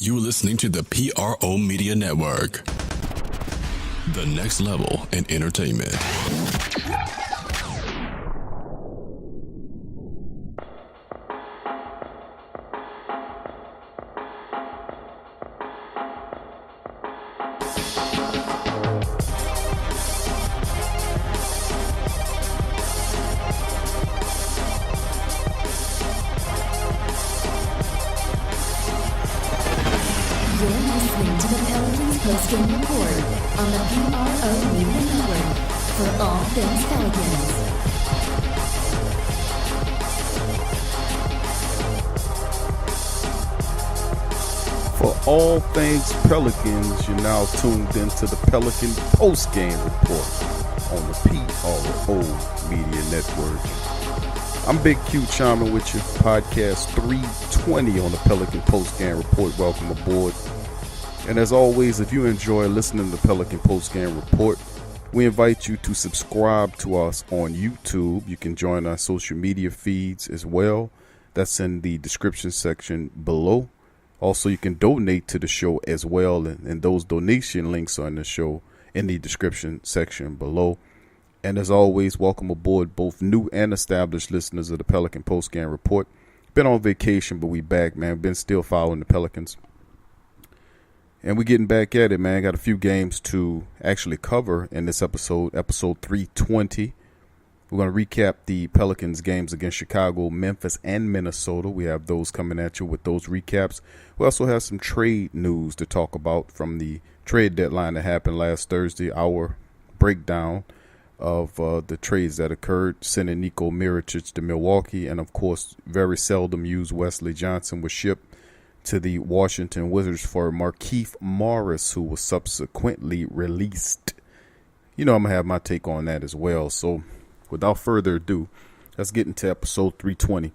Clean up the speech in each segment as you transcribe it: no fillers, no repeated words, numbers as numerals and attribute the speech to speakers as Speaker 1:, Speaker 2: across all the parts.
Speaker 1: You're listening to the PRO Media Network. The next level in entertainment.
Speaker 2: You're listening to the Pelicans Postgame Report on the PRO Media Network for all things Pelicans.
Speaker 3: For all things Pelicans, you're now tuned into the Pelican Postgame Report on the PRO Media Network. I'm Big Q chiming with you, podcast 320 on the Pelican Postgame Report. Welcome aboard. And as always, if you enjoy listening to the Pelican Postgame Report, we invite you to subscribe to us on YouTube. You can join our social media feeds as well. That's in the description section below. Also, you can donate to the show as well, and those donation links are in the show in the description section below. And as always, welcome aboard both new and established listeners of the Pelican Postgame Report. Been on vacation, but we back, man. Been still following the Pelicans. And we getting back at it, man. Got a few games to actually cover in this episode 320. We're going to recap the Pelicans games against Chicago, Memphis, and Minnesota. We have those coming at you with those recaps. We also have some trade news to talk about from the trade deadline that happened last Thursday. Our breakdown of the trades that occurred, sending Nico Mirotic to Milwaukee, and of course, very seldom used Wesley Johnson was shipped to the Washington Wizards for Markieff Morris, who was subsequently released. You know, I'm going to have my take on that as well. So without further ado, let's get into episode 320.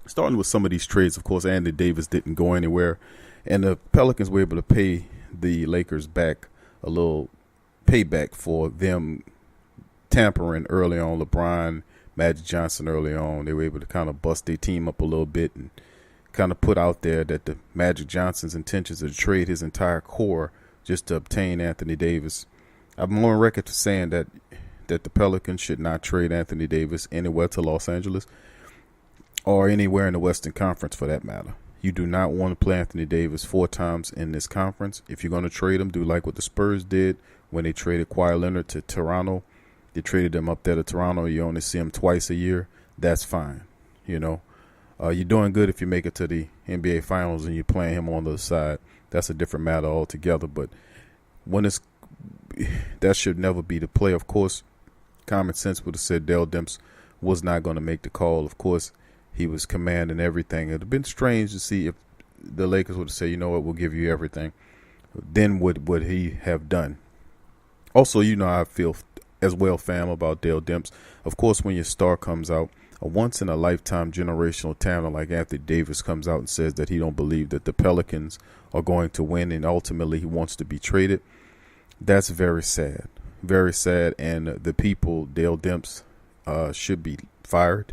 Speaker 3: Starting with some of these trades, of course, Anthony Davis didn't go anywhere, and the Pelicans were able to pay the Lakers back a little payback for them tampering early on. LeBron, Magic Johnson early on, they were able to kind of bust their team up a little bit and kind of put out there that the Magic Johnson's intentions are to trade his entire core just to obtain Anthony Davis. I'm on record to saying that the Pelicans should not trade Anthony Davis anywhere to Los Angeles or anywhere in the Western Conference for that matter. You do not want to play Anthony Davis 4 times in this conference. If you're going to trade him, do like what the Spurs did when they traded Kawhi Leonard to Toronto. They traded him up there to Toronto. You only see him twice a year. That's fine. You know, you're doing good if you make it to the NBA Finals and you're playing him on the other side. That's a different matter altogether. But when that should never be the play. Of course, common sense would have said Dell Demps was not going to make the call. Of course, he was commanding everything. It would have been strange to see if the Lakers would have said, you know what, we'll give you everything. Then what would he have done? Also, you know how I feel as well, fam, about Dell Demps. Of course, when your star comes out, a once-in-a-lifetime generational talent like Anthony Davis comes out and says that he don't believe that the Pelicans are going to win and ultimately he wants to be traded, that's very sad. Very sad, and the people, Dell Demps, should be fired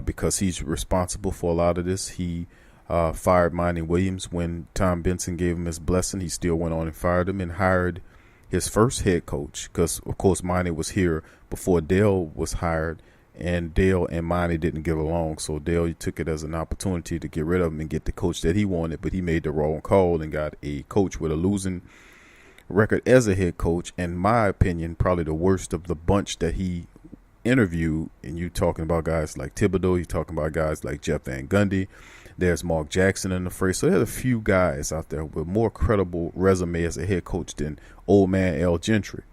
Speaker 3: because he's responsible for a lot of this. He fired Monty Williams when Tom Benson gave him his blessing. He still went on and fired him and hired his first head coach because, of course, Monty was here before Dale was hired, and Dale and Monty didn't get along. So Dale took it as an opportunity to get rid of him and get the coach that he wanted, but he made the wrong call and got a coach with a losing record as a head coach. In my opinion, probably the worst of the bunch that he interviewed. And you talking about guys like Thibodeau, you talking about guys like Jeff Van Gundy. There's Mark Jackson in the fray. So there's a few guys out there with more credible resume as a head coach than old man Al Gentry.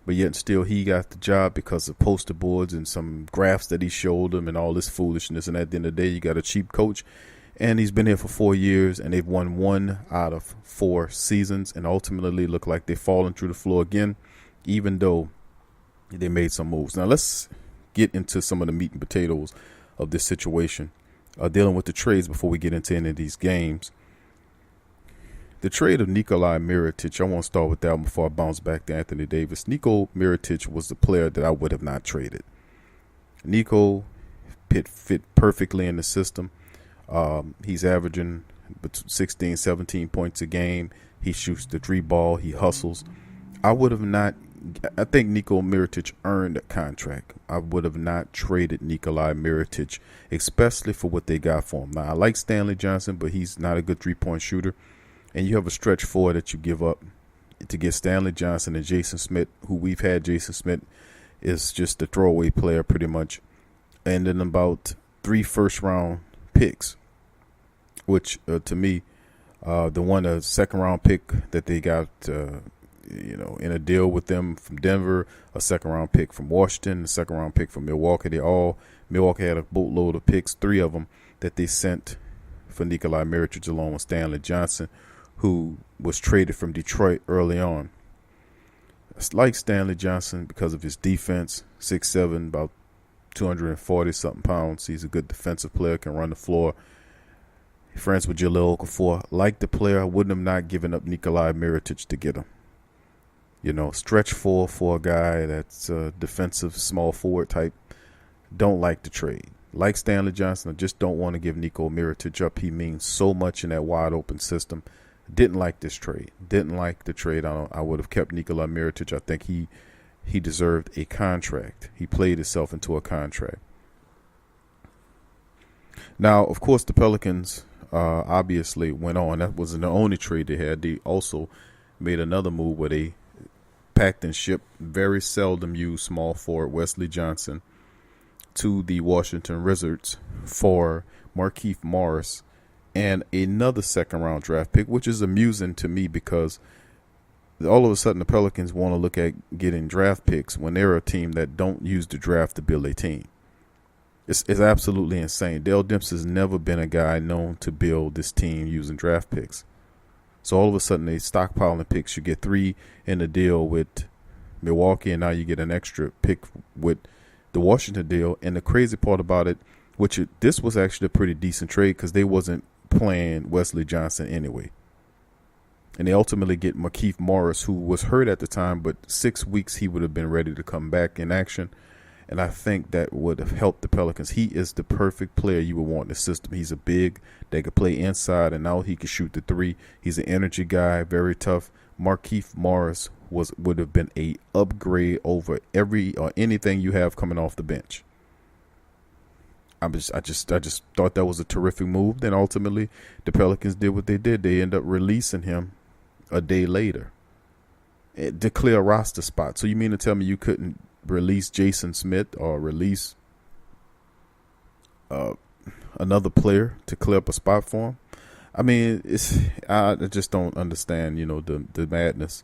Speaker 3: But yet still he got the job because of poster boards and some graphs that he showed them and all this foolishness. And at the end of the day, you got a cheap coach. And he's been here for 4 years, and they've won 1 out of 4 seasons and ultimately look like they've fallen through the floor again, even though they made some moves. Now, let's get into some of the meat and potatoes of this situation, dealing with the trades before we get into any of these games. The trade of Nikolai Mirotic, I want to start with that one before I bounce back to Anthony Davis. Nico Mirotic was the player that I would have not traded. Nico fit perfectly in the system. He's averaging but 16, 17 points a game. He shoots the three ball. He hustles. I think Niko Mirotic earned a contract. I would have not traded Nikolai Mirotic, especially for what they got for him. Now, I like Stanley Johnson, but he's not a good three-point shooter. And you have a stretch four that you give up to get Stanley Johnson and Jason Smith, who we've had. Jason Smith is just a throwaway player pretty much. And then about 3 first-round picks, which to me, a second-round pick that they got in a deal with them from Denver, a second-round pick from Washington, a second-round pick from Milwaukee. Milwaukee had a boatload of picks, 3 of them that they sent for Nikolai Mirotic along with Stanley Johnson, who was traded from Detroit early on. It's like Stanley Johnson because of his defense, 6'7", about 240-something pounds. He's a good defensive player, can run the floor. Friends with Jahlil Okafor. Like the player, I wouldn't have not given up Nikolai Mirotic to get him. Stretch four for a guy that's a defensive small forward type. Don't like the trade. Like Stanley Johnson, I just don't want to give Niko Mirotic up. He means so much in that wide open system. Didn't like this trade. Didn't like the trade. I would have kept Nikolai Mirotic. I think he deserved a contract. He played himself into a contract. Now, of course, the Pelicans obviously went on. That wasn't the only trade they had. They also made another move where they packed and shipped very seldom used small forward Wesley Johnson to the Washington Wizards for Markieff Morris and another second-round draft pick, which is amusing to me because all of a sudden the Pelicans want to look at getting draft picks when they're a team that don't use the draft to build a team. It's absolutely insane. Dell Demps has never been a guy known to build this team using draft picks. So all of a sudden they stockpiling picks. You get 3 in the deal with Milwaukee, and now you get an extra pick with the Washington deal. And the crazy part about it, this was actually a pretty decent trade because they wasn't playing Wesley Johnson anyway. And they ultimately get Markieff Morris, who was hurt at the time, but 6 weeks he would have been ready to come back in action. And I think that would have helped the Pelicans. He is the perfect player you would want in the system. He's a big that could play inside, and now he can shoot the 3. He's an energy guy, very tough. Markieff Morris would have been a upgrade over anything you have coming off the bench. I just thought that was a terrific move. Then ultimately, the Pelicans did what they did. They ended up releasing him a day later to clear a roster spot. So you mean to tell me you couldn't release Jason Smith or release another player to clear up a spot for him? I mean, I just don't understand, the madness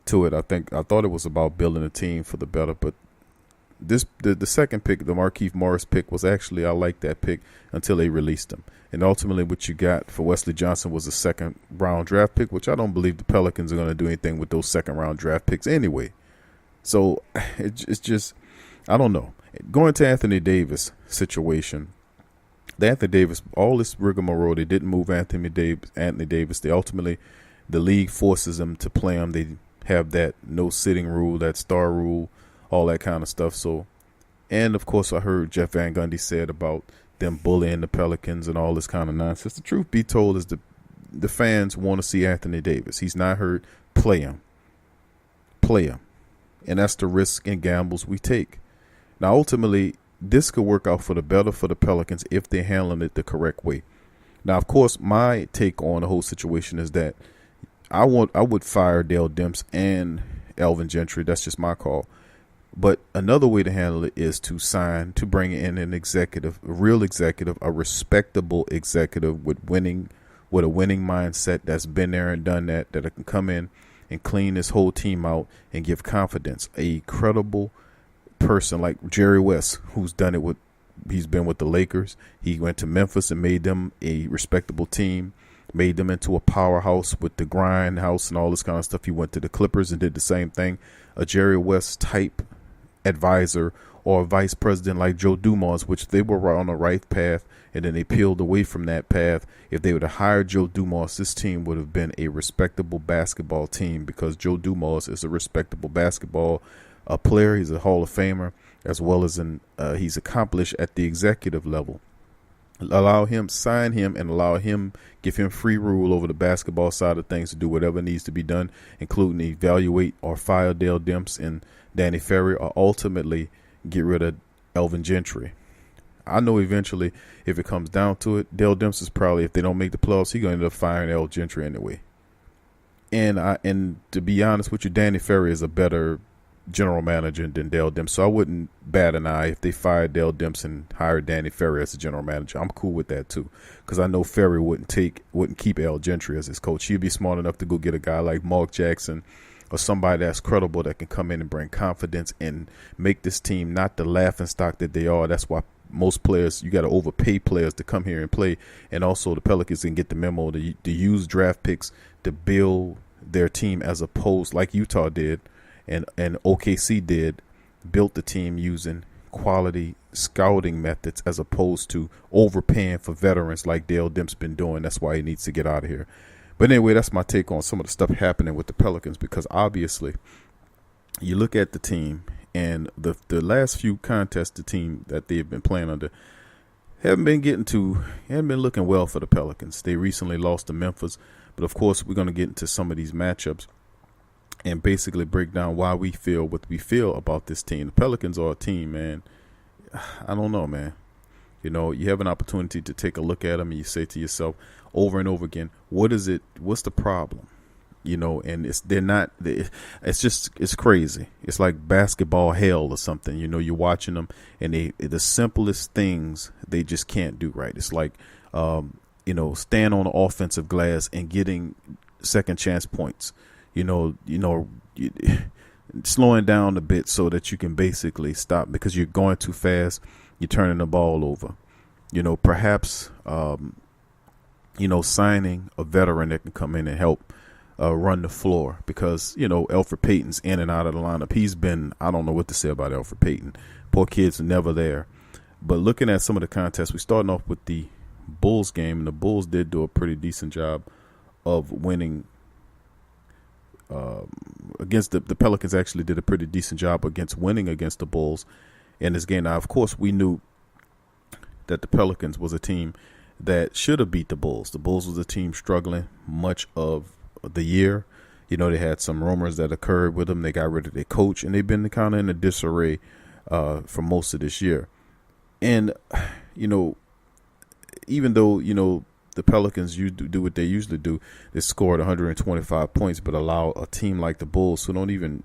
Speaker 3: to it. I thought it was about building a team for the better, but the second pick, the Markieff Morris pick, was actually, I like that pick until they released him. And ultimately what you got for Wesley Johnson was a second-round draft pick, which I don't believe the Pelicans are going to do anything with those second-round draft picks anyway. So it's just, I don't know. Going to Anthony Davis situation, Anthony Davis, all this rigmarole, they didn't move Anthony Davis. They ultimately, the league forces them to play him. They have that no sitting rule, that star rule, all that kind of stuff. So, and of course, I heard Jeff Van Gundy said about them bullying the Pelicans and all this kind of nonsense. The truth be told is the fans want to see Anthony Davis. He's not hurt. Play him. And that's the risk and gambles we take. Now, ultimately, this could work out for the better for the Pelicans if they're handling it the correct way. Now, of course, my take on the whole situation is that I would fire Dell Demps and Alvin Gentry. That's just my call. But another way to handle it is to bring in an executive, a real executive, a respectable executive with a winning mindset that's been there and done that can come in and clean this whole team out and give confidence. A credible person like Jerry West, who's done it he's been with the Lakers. He went to Memphis and made them a respectable team, made them into a powerhouse with the grind house and all this kind of stuff. He went to the Clippers and did the same thing. A Jerry West type advisor or a vice president like Joe Dumars, which they were on the right path, and then they peeled away from that path. If they would have hired Joe Dumars, this team would have been a respectable basketball team because Joe Dumars is a respectable basketball player. He's a Hall of Famer, as well as he's accomplished at the executive level. Sign him, and allow him, give him free rule over the basketball side of things to do whatever needs to be done, including evaluate or fire Dale Demps and Danny Ferry, or ultimately get rid of Elvin Gentry. I know eventually, if it comes down to it, Dale Demps is probably, if they don't make the playoffs, he's going to end up firing Elvin Gentry anyway. And to be honest with you, Danny Ferry is a better general manager than Dale Demps, so I wouldn't bat an eye if they fired Dale Demps and hired Danny Ferry as a general manager. I'm cool with that too, because I know Ferry wouldn't keep Al Gentry as his coach. He'd be smart enough to go get a guy like Mark Jackson or somebody that's credible that can come in and bring confidence and make this team not the laughingstock that they are. That's why most players, you got to overpay players to come here and play, and also the Pelicans can get the memo to use draft picks to build their team, as opposed, like Utah did and OKC did, built the team using quality scouting methods as opposed to overpaying for veterans like Dale Demps been doing. That's why he needs to get out of here. But anyway, that's my take on some of the stuff happening with the Pelicans, because obviously you look at the team and the last few contests the team that they've been playing under haven't been looking well for the Pelicans. They recently lost to Memphis, but of course we're going to get into some of these matchups and basically break down why we feel what we feel about this team. The Pelicans are a team, man. I don't know, man. You know, you have an opportunity to take a look at them and you say to yourself over and over again, what's the problem? You know, and it's crazy. It's like basketball hell or something. You know, you're watching them and the simplest things they just can't do right. It's like, stand on the offensive glass and getting second chance points. Slowing down a bit so that you can basically stop, because you're going too fast. You're turning the ball over. Perhaps, signing a veteran that can come in and help run the floor, because, Elfrid Payton's in and out of the lineup. I don't know what to say about Elfrid Payton. Poor kid's never there. But looking at some of the contests, we're starting off with the Bulls game, and the Bulls did do a pretty decent job of winning against the Pelicans. Actually did a pretty decent job against winning against the Bulls in this game. Now, of course, we knew that the Pelicans was a team that should have beat the Bulls. The Bulls was a team struggling much of the year. They had some rumors that occurred with them. They got rid of their coach, and they've been kind of in a disarray for most of this year. And, even though, the Pelicans do what they usually do, they scored 125 points, but allow a team like the Bulls, who don't even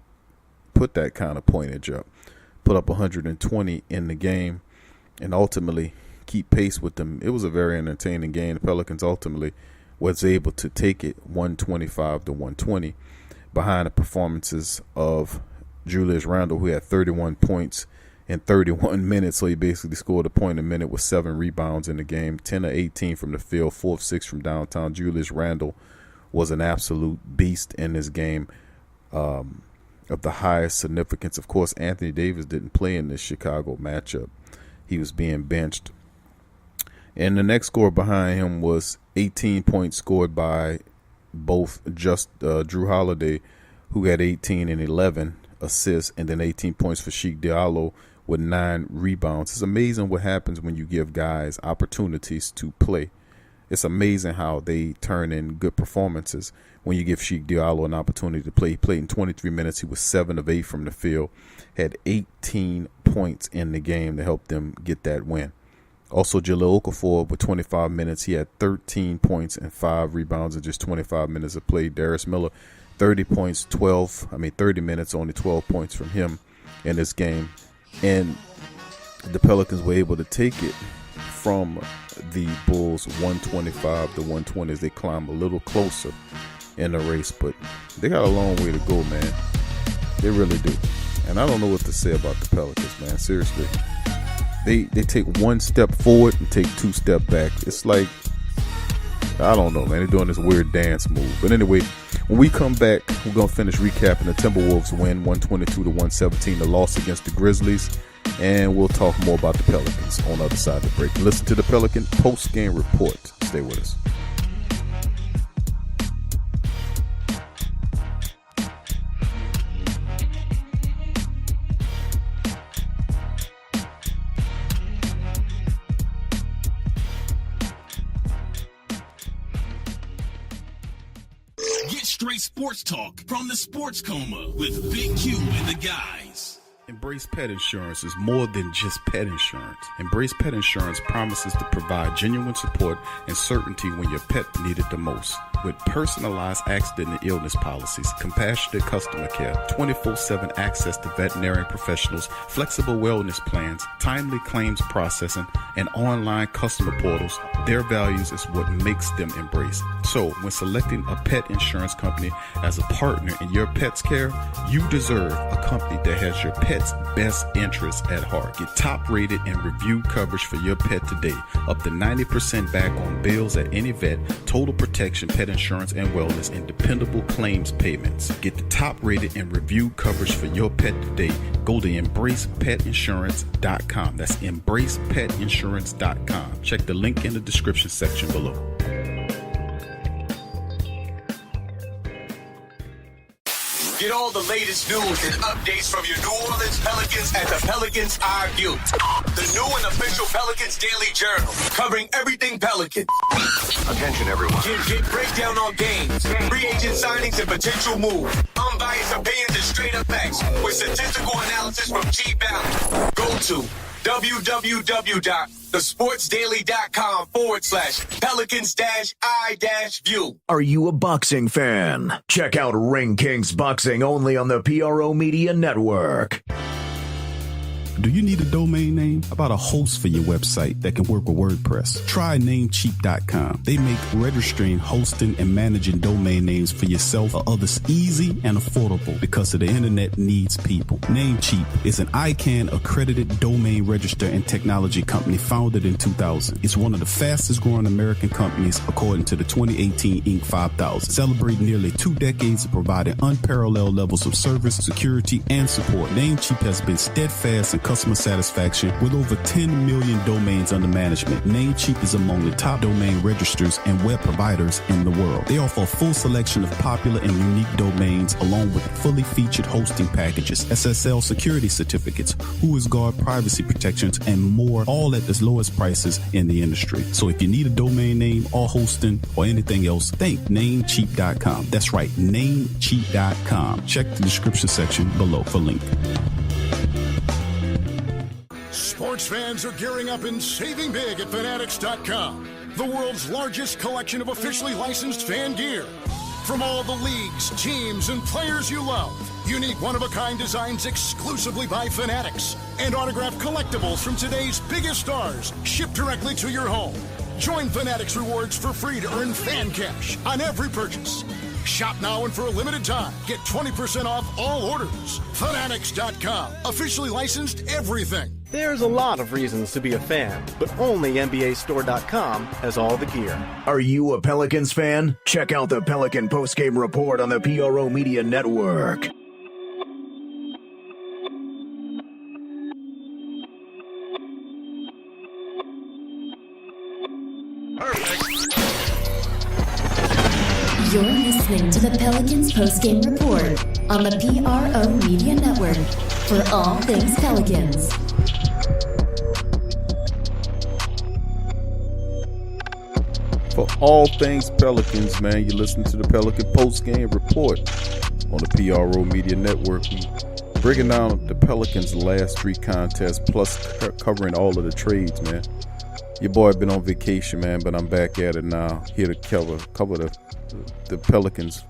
Speaker 3: put that kind of pointage up, put up 120 in the game and ultimately keep pace with them. It was a very entertaining game. The Pelicans ultimately was able to take it 125-120 behind the performances of Julius Randle, who had 31 points in 31 minutes. So he basically scored a point a minute with 7 rebounds in the game, 10 of 18 from the field, 4 of 6 from downtown. Julius Randle was an absolute beast in this game of the highest significance. Of course, Anthony Davis didn't play in this Chicago matchup. He was being benched. And the next score behind him was 18 points scored by both Drew Holiday, who had 18 and 11 assists, and then 18 points for Sheik Diallo with 9 rebounds. It's amazing what happens when you give guys opportunities to play. It's amazing how they turn in good performances when you give Sheik Diallo an opportunity to play. He played in 23 minutes. He was 7 of 8 from the field, had 18 points in the game to help them get that win. Also, Jahlil Okafor with 25 minutes. He had 13 points and 5 rebounds in just 25 minutes of play. Darius Miller, 30 minutes, only 12 points from him in this game. And the Pelicans were able to take it from the Bulls 125-120 as they climb a little closer in the race. But they got a long way to go, man. They really do. And I don't know what to say about the Pelicans, man. Seriously. They take 1 step forward and take 2 steps back. It's like, I don't know, man. They're doing this weird dance move. But anyway, when we come back, we're going to finish recapping the Timberwolves win 122-117, the loss against the Grizzlies. And we'll talk more about the Pelicans on the other side of the break. Listen to the Pelican Postgame Report. Stay with us.
Speaker 4: Get straight sports talk from the sports coma with Big Q and the guys.
Speaker 3: Embrace Pet Insurance is more than just pet insurance. Embrace Pet Insurance promises to provide genuine support and certainty when your pet needed the most. With personalized accident and illness policies, compassionate customer care, 24/7 access to veterinary professionals, flexible wellness plans, timely claims processing, and online customer portals, their values is what makes them Embrace. So, when selecting a pet insurance company as a partner in your pet's care, you deserve a company that has your pet's best interests at heart. Get top-rated and reviewed coverage for your pet today. Up to 90% back on bills at any vet, total protection, pet insurance and wellness, and dependable claims payments. Get the top-rated and reviewed coverage for your pet today. Go to EmbracePetInsurance.com. That's EmbracePetInsurance.com. Check the link in the description section below.
Speaker 5: Get all the latest news and updates from your New Orleans Pelicans at the Pelicans Argue. The new and official Pelicans Daily Journal, covering everything Pelicans. Attention, everyone. Get breakdown on games, free agent signings, and potential moves. Unbiased opinions and straight up facts with statistical analysis from G Balance. Go to www.thesportsdaily.com/Pelicans-I-View.
Speaker 6: Are you a boxing fan? Check out Ring Kings Boxing only on the PRO Media Network.
Speaker 7: Do you need a domain name? How about a host for your website that can work with WordPress? Try Namecheap.com. They make registering, hosting, and managing domain names for yourself or others easy and affordable because the internet needs people. Namecheap is an ICANN accredited domain register and technology company founded in 2000. It's one of the fastest growing American companies according to the 2018 Inc. 5000, celebrating nearly 2 decades of providing unparalleled levels of service, security, and support. Namecheap has been steadfast in customer satisfaction with over 10 million domains under management. Namecheap is among the top domain registers and web providers in the world. They offer a full selection of popular and unique domains along with fully featured hosting packages, SSL security certificates, WhoisGuard privacy protections, and more, all at the lowest prices in the industry. So if you need a domain name or hosting or anything else, think Namecheap.com. That's right, Namecheap.com. Check the description section below for link.
Speaker 8: Sports fans are gearing up and saving big at Fanatics.com, the world's largest collection of officially licensed fan gear. From all the leagues, teams, and players you love, unique one-of-a-kind designs exclusively by Fanatics, and autographed collectibles from today's biggest stars shipped directly to your home. Join Fanatics Rewards for free to earn fan cash on every purchase. Shop now and for a limited time, get 20% off all orders. Fanatics.com, officially licensed everything.
Speaker 9: There's a lot of reasons to be a fan, but only NBAStore.com has all the gear.
Speaker 6: Are you a Pelicans fan? Check out the Pelican Postgame Report on the PRO Media Network.
Speaker 2: You're listening to the Pelicans Postgame Report on the PRO Media Network for all things Pelicans.
Speaker 3: For all things Pelicans, man, you listen to the Pelican Postgame Report on the PRO Media Network. We breaking down the Pelicans' last 3 contests, plus covering all of the trades, man. Your boy been on vacation, man, but I'm back at it now, here to cover the Pelicans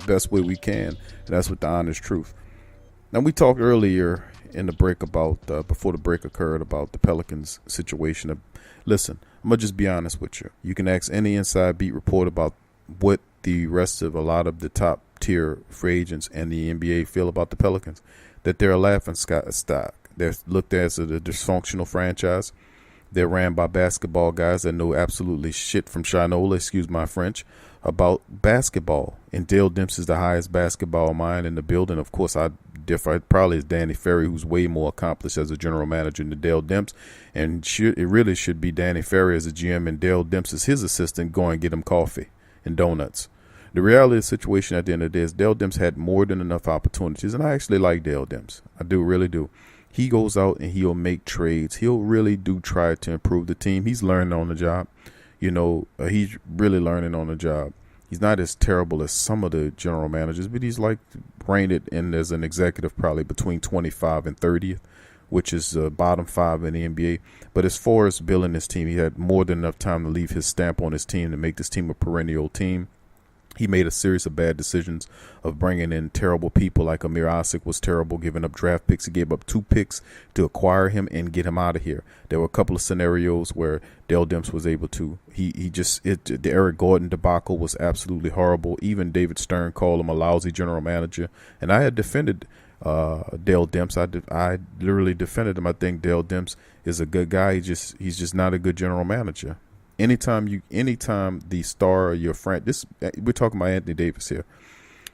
Speaker 3: best way we can, and that's with the honest truth. Now, we talked earlier in the break about, before the break occurred, about the Pelicans situation. Listen, I'm going to just be honest with you. You can ask any inside beat report about what the rest of a lot of the top tier free agents and the NBA feel about the Pelicans, that they're a laughing stock. They're looked at as a dysfunctional franchise. They're ran by basketball guys that know absolutely shit from Shinola, excuse my French, about basketball. And Dale Demps is the highest basketball mind in the building. Of course, I differ. Probably is Danny Ferry, who's way more accomplished as a general manager than Dale Demps. And it really should be Danny Ferry as a GM and Dale Demps as his assistant going and get him coffee and donuts. The reality of the situation at the end of the day is Dale Demps had more than enough opportunities, and I actually like Dale Demps. I do, really do. He goes out and he'll make trades. He'll really do try to improve the team. He's learning on the job. You know, he's really learning on the job. He's not as terrible as some of the general managers, but he's like rated in as an executive probably between 25 and 30th, which is bottom 5 in the NBA. But as far as building his team, he had more than enough time to leave his stamp on his team to make this team a perennial team. He made a series of bad decisions of bringing in terrible people like Amir Asik was terrible, giving up draft picks. He gave up 2 picks to acquire him and get him out of here. There were a couple of scenarios where Dell Demps was able to. The Eric Gordon debacle was absolutely horrible. Even David Stern called him a lousy general manager. And I had defended Dell Demps. I literally defended him. I think Dell Demps is a good guy. He's just not a good general manager. Anytime the star of your friend, we're talking about Anthony Davis here.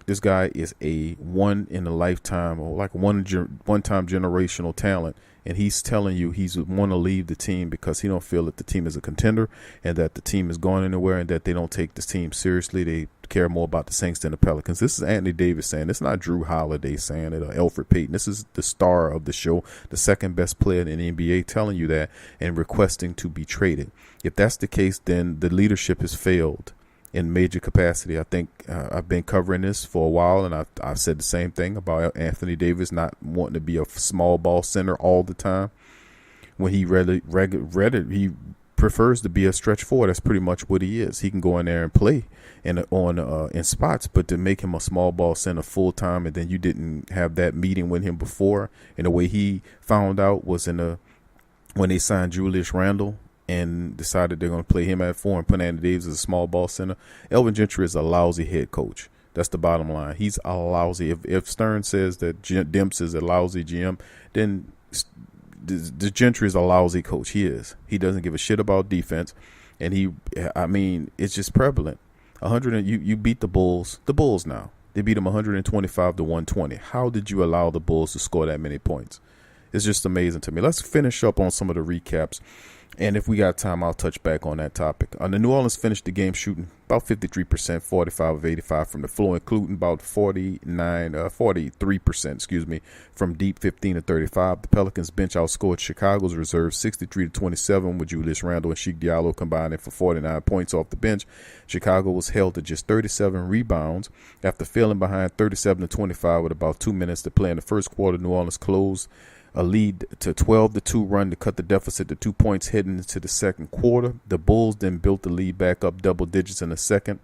Speaker 3: This guy is a one in a lifetime or like one time generational talent, and he's telling you he's want to leave the team because he don't feel that the team is a contender and that the team is going anywhere and that they don't take this team seriously. They care more about the Saints than the Pelicans. This is Anthony Davis saying. It's not Drew Holiday saying it or Elfrid Payton. This is the star of the show, the second best player in the NBA, telling you that and requesting to be traded. If that's the case, then the leadership has failed in major capacity. I think I've been covering this for a while, and I've said the same thing about Anthony Davis not wanting to be a small ball center all the time. When he he prefers to be a stretch forward. That's pretty much what he is. He can go in there and play in spots, but to make him a small ball center full time, and then you didn't have that meeting with him before, and the way he found out was when they signed Julius Randle and decided they're going to play him at 4 and put Anthony Davis as a small ball center. Elvin Gentry is a lousy head coach. That's the bottom line. He's a lousy. If Stern says that Demps is a lousy GM, then the Gentry is a lousy coach. He is. He doesn't give a shit about defense, and it's just prevalent. You beat the Bulls. The Bulls now. They beat them 125 to 120. How did you allow the Bulls to score that many points? It's just amazing to me. Let's finish up on some of the recaps. And if we got time, I'll touch back on that topic. The New Orleans finished the game shooting about 53%, 45 of 85 from the floor, including about 43%, from deep, 15 to 35. The Pelicans bench outscored Chicago's reserves 63 to 27 with Julius Randle and Sheik Diallo combining for 49 points off the bench. Chicago was held to just 37 rebounds after falling behind 37 to 25 with about 2 minutes to play in the first quarter. New Orleans closed a lead to 12-2 run to cut the deficit to 2 points heading into the second quarter. The Bulls then built the lead back up double digits in the second,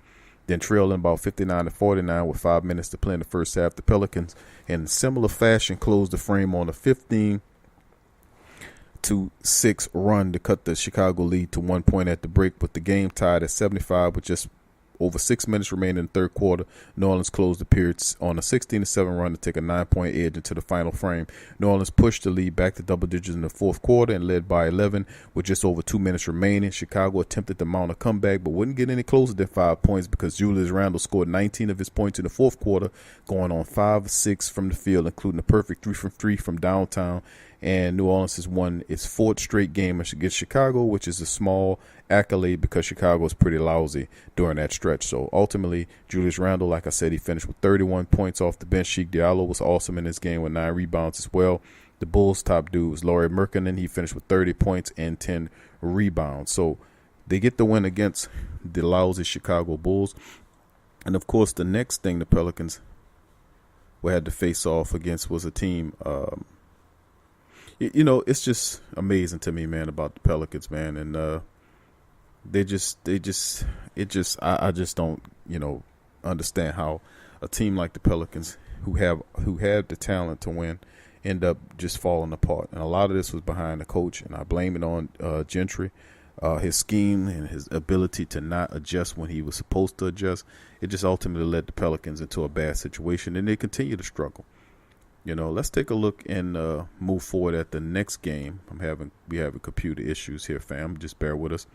Speaker 3: then trailing about 59-49 with 5 minutes to play in the first half. The Pelicans, in similar fashion, closed the frame on a 15-6 run to cut the Chicago lead to 1 point at the break, with the game tied at 75 with just over 6 minutes remaining in the third quarter. New Orleans closed the period on a 16-7 run to take a 9-point edge into the final frame. New Orleans pushed the lead back to double digits in the fourth quarter and led by 11 with just over 2 minutes remaining. Chicago attempted to mount a comeback but wouldn't get any closer than 5 points because Julius Randle scored 19 of his points in the fourth quarter, going on 5 of 6 from the field, including a perfect 3 from 3 from downtown. And New Orleans has won its 4th straight game against Chicago, which is a small accolade because Chicago was pretty lousy during that stretch. So ultimately, Julius Randle, like I said, he finished with 31 points off the bench. Sheik Diallo was awesome in this game with 9 rebounds as well. The Bulls' top dude was Lauri Markkanen. He finished with 30 points and 10 rebounds. So they get the win against the lousy Chicago Bulls. And, of course, the next thing the Pelicans had to face off against was a team it's just amazing to me, man, about the Pelicans, man. And I just don't, understand how a team like the Pelicans, who had the talent to win, end up just falling apart. And a lot of this was behind the coach, and I blame it on Gentry, his scheme and his ability to not adjust when he was supposed to adjust. It just ultimately led the Pelicans into a bad situation, and they continue to struggle. Let's take a look and move forward at the next game. We having computer issues here, fam. Just bear with us.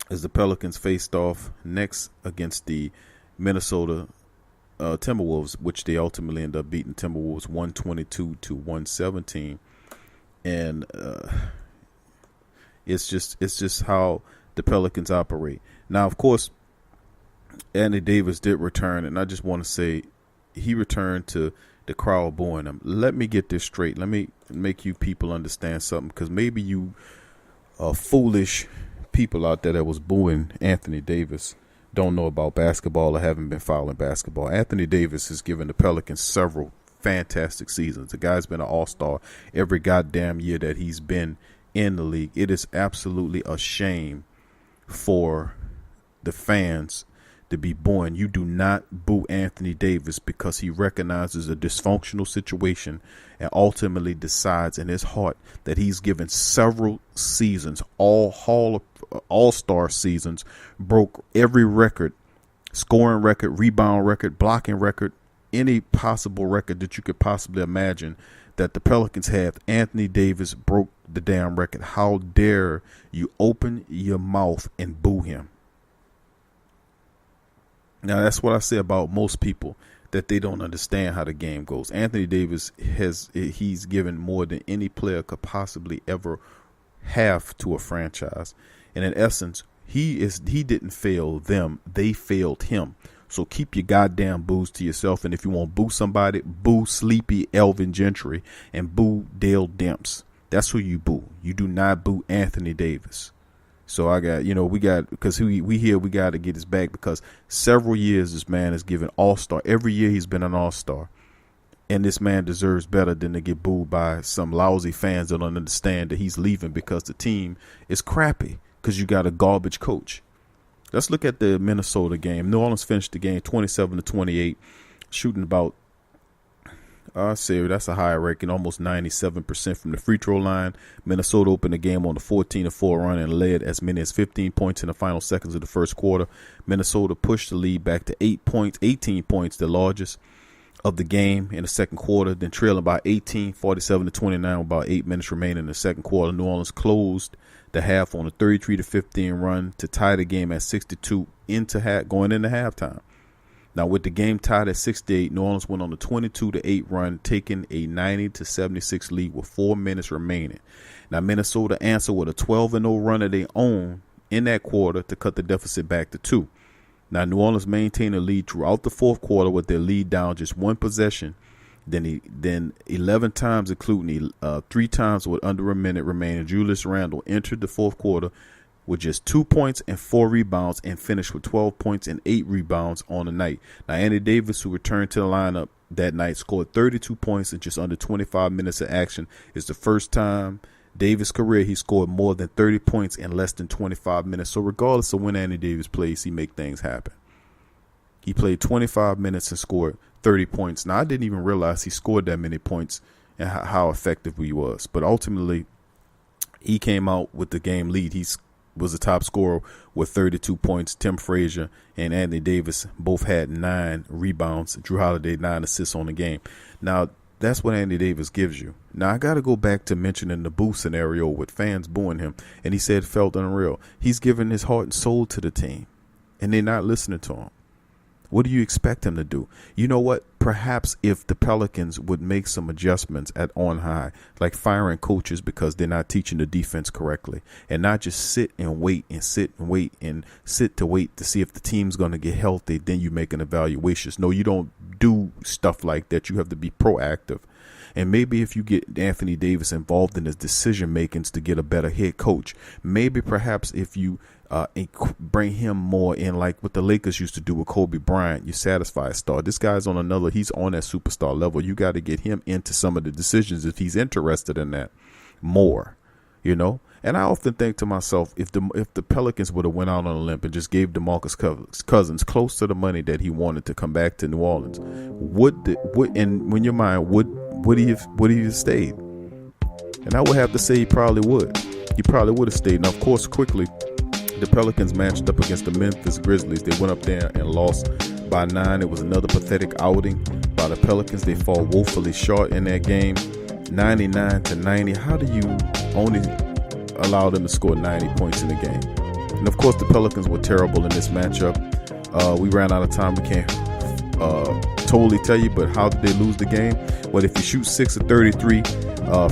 Speaker 3: As the Pelicans faced off next against the Minnesota Timberwolves, which they ultimately end up beating Timberwolves 122 to 117, and it's just how the Pelicans operate. Now, of course, Anthony Davis did return, and I just want to say he returned to the crowd booing him. Let me get this straight. Let me make you people understand something, because maybe you foolish people out there that was booing Anthony Davis don't know about basketball or haven't been following basketball, Anthony Davis has given the Pelicans several fantastic seasons. The guy's been an all-star every goddamn year that he's been in the league. It is absolutely a shame for the fans to be booing. You do not boo Anthony Davis because he recognizes a dysfunctional situation and ultimately decides in his heart that he's given several seasons, all-star seasons, broke every record, scoring record, rebound record, blocking record, any possible record that you could possibly imagine that the Pelicans have. Anthony Davis broke the damn record. How dare you open your mouth and boo him? Now, that's what I say about most people, that they don't understand how the game goes. Anthony Davis he's given more than any player could possibly ever have to a franchise. And in essence, he didn't fail them. They failed him. So keep your goddamn boos to yourself. And if you want to boo somebody, boo Sleepy Elvin Gentry and boo Dale Demps. That's who you boo. You do not boo Anthony Davis. So I got, because we got to get his back, because several years this man has given all-star. Every year he's been an all-star. And this man deserves better than to get booed by some lousy fans that don't understand that he's leaving because the team is crappy, because you got a garbage coach. Let's look at the Minnesota game. New Orleans finished the game 27-28, shooting about, I say that's a high ranking, almost 97% from the free throw line. Minnesota opened the game on a 14-4 run and led as many as 15 points in the final seconds of the first quarter. Minnesota pushed the lead back to 18 points, the largest of the game in the second quarter, then trailing by 18, 47-29 with about 8 minutes remaining in the second quarter. New Orleans closed the half on a 33-15 run to tie the game at 62 going into halftime. Now, with the game tied at 68, New Orleans went on a 22-8 run, taking a 90-76 lead with 4 minutes remaining. Now, Minnesota answered with a 12-0 run of their own in that quarter to cut the deficit back to 2. Now, New Orleans maintained a lead throughout the fourth quarter with their lead down just one possession. Then 11 times, including 3 times with under a minute remaining, Julius Randle entered the fourth quarter with just 2 points and 4 rebounds and finished with 12 points and 8 rebounds on the night. Now, Anthony Davis, who returned to the lineup that night, scored 32 points in just under 25 minutes of action. It's the first time Davis' career he scored more than 30 points in less than 25 minutes. So regardless of when Anthony Davis plays, he make things happen. He played 25 minutes and scored 30 points. Now, I didn't even realize he scored that many points and how effective he was. But ultimately, he came out with the game lead. He was the top scorer with 32 points. Tim Frazier and Anthony Davis both had 9 rebounds. Drew Holiday 9 assists on the game. Now, that's what Anthony Davis gives you. Now, I got to go back to mentioning the boo scenario with fans booing him. And he said it felt unreal. He's given his heart and soul to the team, and they're not listening to him. What do you expect him to do? You know what? Perhaps if the Pelicans would make some adjustments on high, like firing coaches because they're not teaching the defense correctly, and not just sit and wait to see if the team's going to get healthy, then you make an evaluation. No, you don't do stuff like that. You have to be proactive. And maybe if you get Anthony Davis involved in his decision makings to get a better head coach, maybe perhaps if you bring him more in, like what the Lakers used to do with Kobe Bryant, you satisfy a star. This guy's he's on that superstar level. You got to get him into some of the decisions if he's interested in that more, And I often think to myself, if the Pelicans would have went out on a limb and just gave DeMarcus Cousins close to the money that he wanted to come back to New Orleans, would he have stayed? And I would have to say he probably would. He probably would have stayed. Now, of course, quickly, the Pelicans matched up against the Memphis Grizzlies. They went up there and lost by 9. It was another pathetic outing by the Pelicans. They fall woefully short in that game, 99-90. How do you only allow them to score 90 points in the game? And of course, the Pelicans were terrible in this matchup. We ran out of time. We can't totally tell you, but how did they lose the game? Well, if you shoot 6 of 33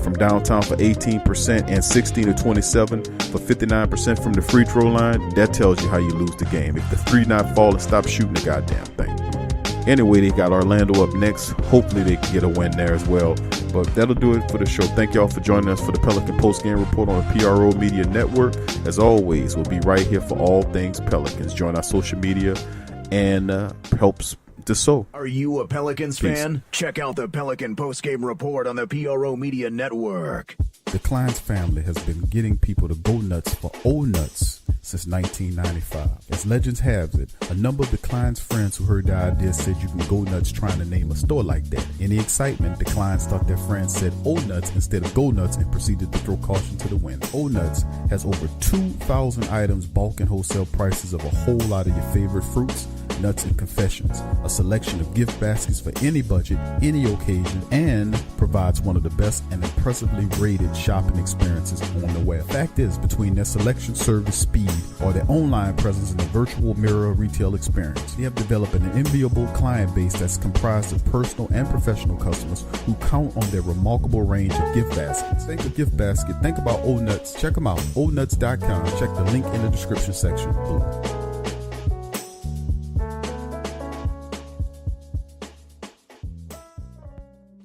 Speaker 3: from downtown for 18% and 16 of 27 for 59% from the free throw line, that tells you how you lose the game. If the three not falling, stop shooting the goddamn thing. Anyway, they got Orlando up next. Hopefully they can get a win there as well. But that'll do it for the show. Thank y'all for joining us for the Pelican Postgame Report on the PRO Media Network. As always, we'll be right here for all things Pelicans. Join our social media and helps the show.
Speaker 6: Are you a Pelicans fan? Check out the Pelican Postgame Report on the PRO Media Network.
Speaker 7: The Kleins family has been getting people to go nuts for old nuts since 1995. As legends have it, a number of the Kleins friends who heard the idea said you can go nuts trying to name a store like that. In the excitement, the Kleins thought their friends said old nuts instead of go nuts and proceeded to throw caution to the wind. Old Nuts has over 2,000 items, bulk and wholesale prices of a whole lot of your favorite fruits, nuts, and confections, a selection of gift baskets for any budget, any occasion, and provides one of the best and impressively rated shopping experiences on the web. Fact is, between their selection, service, speed, or their online presence and the virtual mirror retail experience, they have developed an enviable client base that's comprised of personal and professional customers who count on their remarkable range of gift baskets. Think of gift basket, think about Old Nuts. Check them out, oldnuts.com. Check the link in the description section below.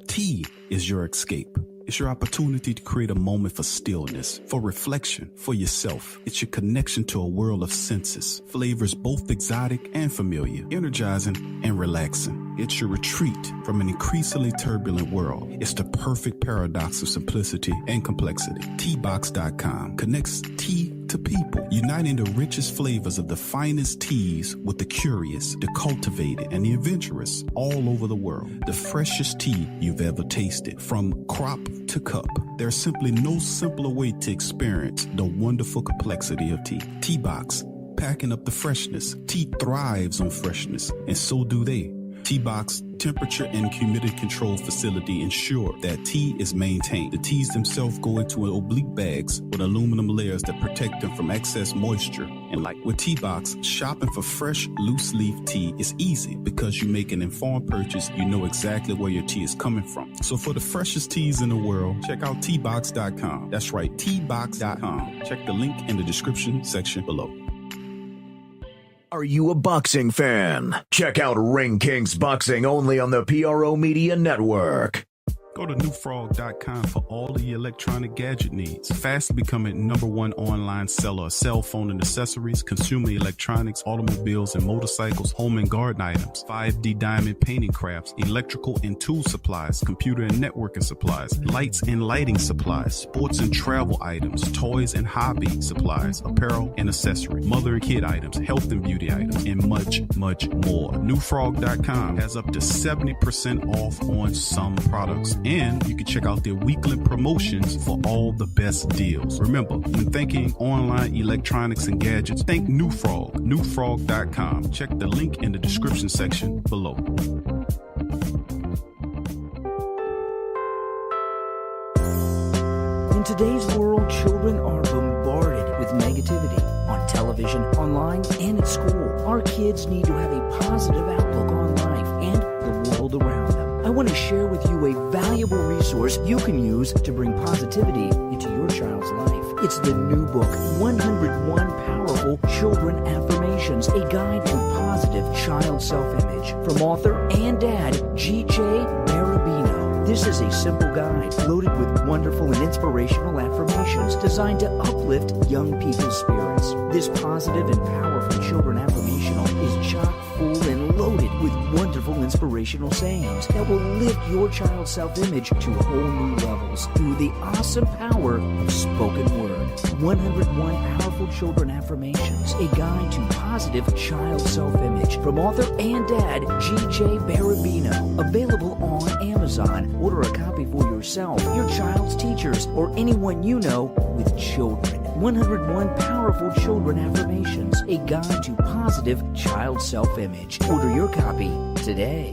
Speaker 7: Tea is your escape. It's your opportunity to create a moment for stillness, for reflection, for yourself. It's your connection to a world of senses, flavors both exotic and familiar, energizing and relaxing. It's your retreat from an increasingly turbulent world. It's the perfect paradox of simplicity and complexity. Teabox.com connects tea to people, uniting the richest flavors of the finest teas with the curious, the cultivated, and the adventurous all over the world. The freshest tea you've ever tasted, from crop to cup. There's simply no simpler way to experience the wonderful complexity of tea. Teabox, packing up the freshness. Tea thrives on freshness, and so do they. Teabox temperature and humidity control facility ensure that tea is maintained. The teas themselves go into oblique bags with aluminum layers that protect them from excess moisture and light. With Teabox, shopping for fresh, loose leaf tea is easy because you make an informed purchase. You know exactly where your tea is coming from. So for the freshest teas in the world, check out Teabox.com. That's right, Teabox.com. Check the link in the description section below.
Speaker 6: Are you a boxing fan? Check out Ring Kings Boxing only on the PRO Media Network.
Speaker 7: Go to newfrog.com for all of your electronic gadget needs. Fast becoming #1 online seller of cell phone and accessories, consumer electronics, automobiles and motorcycles, home and garden items, 5D diamond painting crafts, electrical and tool supplies, computer and networking supplies, lights and lighting supplies, sports and travel items, toys and hobby supplies, apparel and accessory, mother and kid items, health and beauty items, and much, much more. Newfrog.com has up to 70% off on some products. And you can check out their weekly promotions for all the best deals. Remember, when thinking online electronics and gadgets, think New Frog, newfrog.com. Check the link in the description section below.
Speaker 10: In today's world, children are bombarded with negativity on television, online, and at school. Our kids need to have a positive outlook on life and the world around them. I want to share with you a valuable resource you can use to bring positivity into your child's life. It's the new book, 101 Powerful Children Affirmations, a guide to positive child self-image, from author and dad, G.J. Barabino. This is a simple guide loaded with wonderful and inspirational affirmations designed to uplift young people's spirits. This positive and powerful children affirmational is chock full and loaded with wonderful inspirational sayings that will lift your child's self-image to whole new levels through the awesome power of spoken word. 101 Powerful Children Affirmations, a guide to positive child self-image, from author and dad, G.J. Barabino. Available on Amazon. Order a copy for yourself, your child's teachers, or anyone you know with children. 101 Powerful Children Affirmations, a guide to positive child self-image. Order your copy today.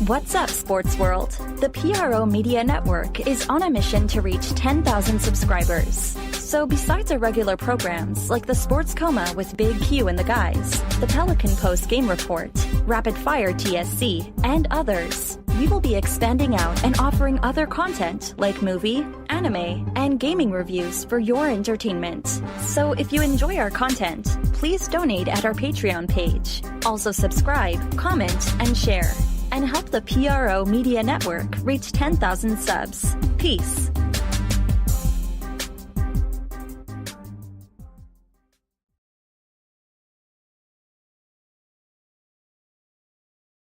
Speaker 11: What's up, Sports World? The PRO Media Network is on a mission to reach 10,000 subscribers. So besides our regular programs like the Sports Coma with Big Q and the guys, the Pelican Postgame Report, Rapid Fire TSC, and others, we will be expanding out and offering other content like movie, anime, and gaming reviews for your entertainment. So if you enjoy our content, please donate at our Patreon page. Also subscribe, comment, and share. and help the PRO Media Network reach 10,000 subs. Peace.